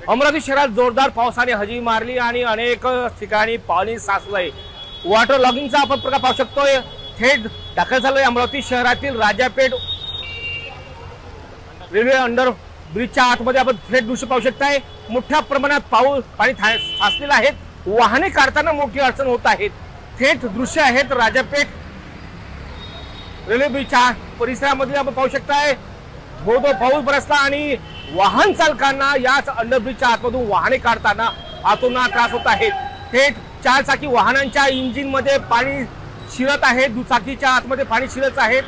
अमरावती शहरात जोरदार पावसाने हजेरी मारली आणि अनेक ठिकाणी पाणी साचलंय। वॉटर लॉगिंगचा आपण प्रकार पाहू शकतोय। थेट दाखल झालोय अमरावती शहरातील राजापेठ रेल्वे अंडर ब्रिजच्या आतमध्ये आपण थेट दृश्य पाहू शकताय। मोठ्या प्रमाणात पाणी साचलेलं आहे। वाहने काढताना मोठी अडचण होत आहे। थेट दृश्य आहेत राजापेठ रेल्वे ब्रिजच्या परिसरामध्ये आपण पाहू शकताय। धोधो पाऊस बरसला आणि वाहन चालकांना याच अंडरब्रिजच्या आतमधून वाहने काढताना अतोनात त्रास होत आहे। थेट चारचाकी वाहनांच्या इंजिन मध्ये पाणी शिरत आहे, दुचाकीच्या आतमध्ये पाणी शिरत आहे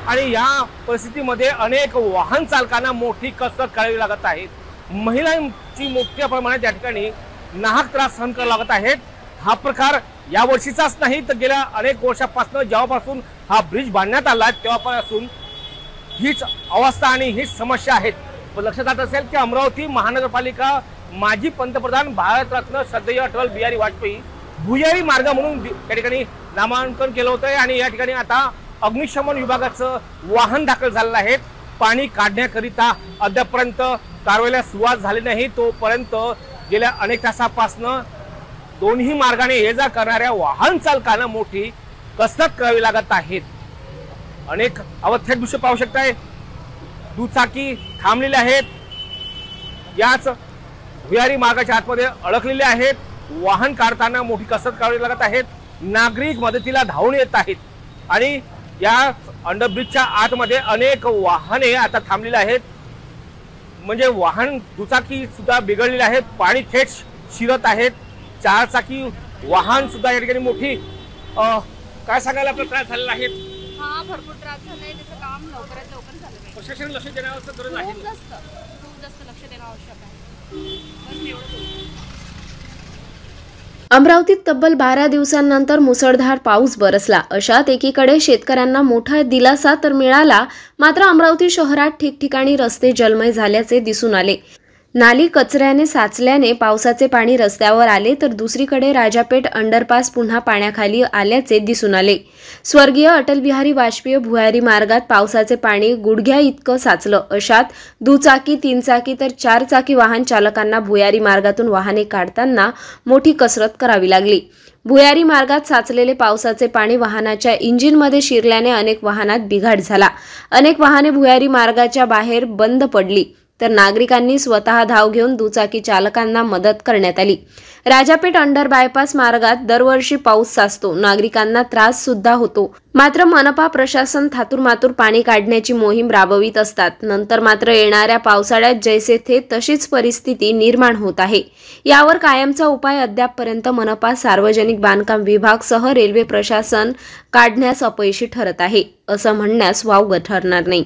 आणि या परिस्थितीमध्ये अनेक वाहन चालकांना मोठी कसरत करावी लागत आहे। महिलांची मोठ्या प्रमाणात या ठिकाणी नाहक त्रास सहन करावा लागत आहेत। हा प्रकार या वर्षीचाच नाही तर गेल्या अनेक वर्षापासून जेव्हापासून हा ब्रिज बांधण्यात आला तेव्हापासून हीच अवस्था आणि हीच समस्या आहेत। लक्षात येत असेल की अमरावती महानगरपालिका माजी पंतप्रधान भारतरत्न श्रद्धेय अटल बिहारी वाजपेयी भुयारी मार्ग म्हणून या ठिकाणी नामांकन केलं होतं आणि या ठिकाणी आता अग्निशमन विभागाचं वाहन दाखल झालेलं आहे। पाणी काढण्याकरिता अद्यापर्यंत कारवाईला सुरुवात झाली नाही। तोपर्यंत गेल्या अनेक तासापासून दोन्ही मार्गाने ये जा करणाऱ्या वाहन चालकांना मोठी कसरत करावी लागत आहे। अनेक थेट दृश्य पाहू शकताय। दुचाकी थांबलेले आहेत, याच भुयारी मार्गाच्या आतमध्ये अडकलेले आहेत। वाहन काढताना मोठी कसरत करावी लागत आहेत। नागरिक मदतीला धावून येत आहेत आणि या अंडरब्रिजच्या आतमध्ये अनेक वाहने आता थांबलेली आहेत। म्हणजे वाहन दुचाकी सुद्धा बिघडलेले आहेत, पाणी थेट शिरत आहेत। चारचाकी वाहन सुद्धा या ठिकाणी मोठी काय सांगायला आपला त्रास झालेला आहे। हा भरपूर त्रास झालाय, त्याचं काम लवकरात लवकर झालं पाहिजे। प्रशासन लक्ष देण्याची गरज आहे, खूप जास्त लक्ष देणं आवश्यक आहे। बस एवढंच। अमरावतीत तब्बल 12 दिवसांनंतर मुसळधार पाऊस बरसला। अशात एकीकडे शेतकऱ्यांना मोठा दिलासा तर मिळाला, मात्र अमरावती शहरात ठिकठिकाणी रस्ते जलमय झाल्याचे दिसून आले। नाली कचऱ्याने साचल्याने पावसाचे पाणी रस्त्यावर आले, तर दुसरीकडे राजापेठ अंडरपास पुन्हा पाण्याखाली आल्याचे दिसून आले। स्वर्गीय अटल बिहारी वाजपेयी भुयारी मार्गात पावसाचे पाणी गुडघ्या इतकं साचलं। अशात दुचाकी, तीनचाकी तर चारचाकी वाहन चालकांना भुयारी मार्गातून वाहने काढताना मोठी कसरत करावी लागली। भुयारी मार्गात साचलेले पावसाचे पाणी वाहनाच्या इंजिनमध्ये शिरल्याने अनेक वाहनात बिघाड झाला। अनेक वाहने भुयारी मार्गाच्या बाहेर बंद पडली, तर नागरिकांनी स्वतः धाव घेऊन दुचाकी चालकांना मदत करण्यात आली। राजापेठ अंडर बायपास मार्गात दरवर्षी पाऊस साचतो, नागरिकांना त्रास सुद्धा होतो। मात्र मनपा प्रशासन थातुरमातुर पाणी काढण्याची मोहीम राबवित असतात। नंतर मात्र येणाऱ्या पावसाळ्यात जैसे थे तशीच परिस्थिती निर्माण होत आहे। यावर कायमचा उपाय अद्यापपर्यंत मनपा, सार्वजनिक बांधकाम विभाग सह रेल्वे प्रशासन काढण्यास अपयशी ठरत आहे, असं म्हणण्यास वावगं ठरणार नाही।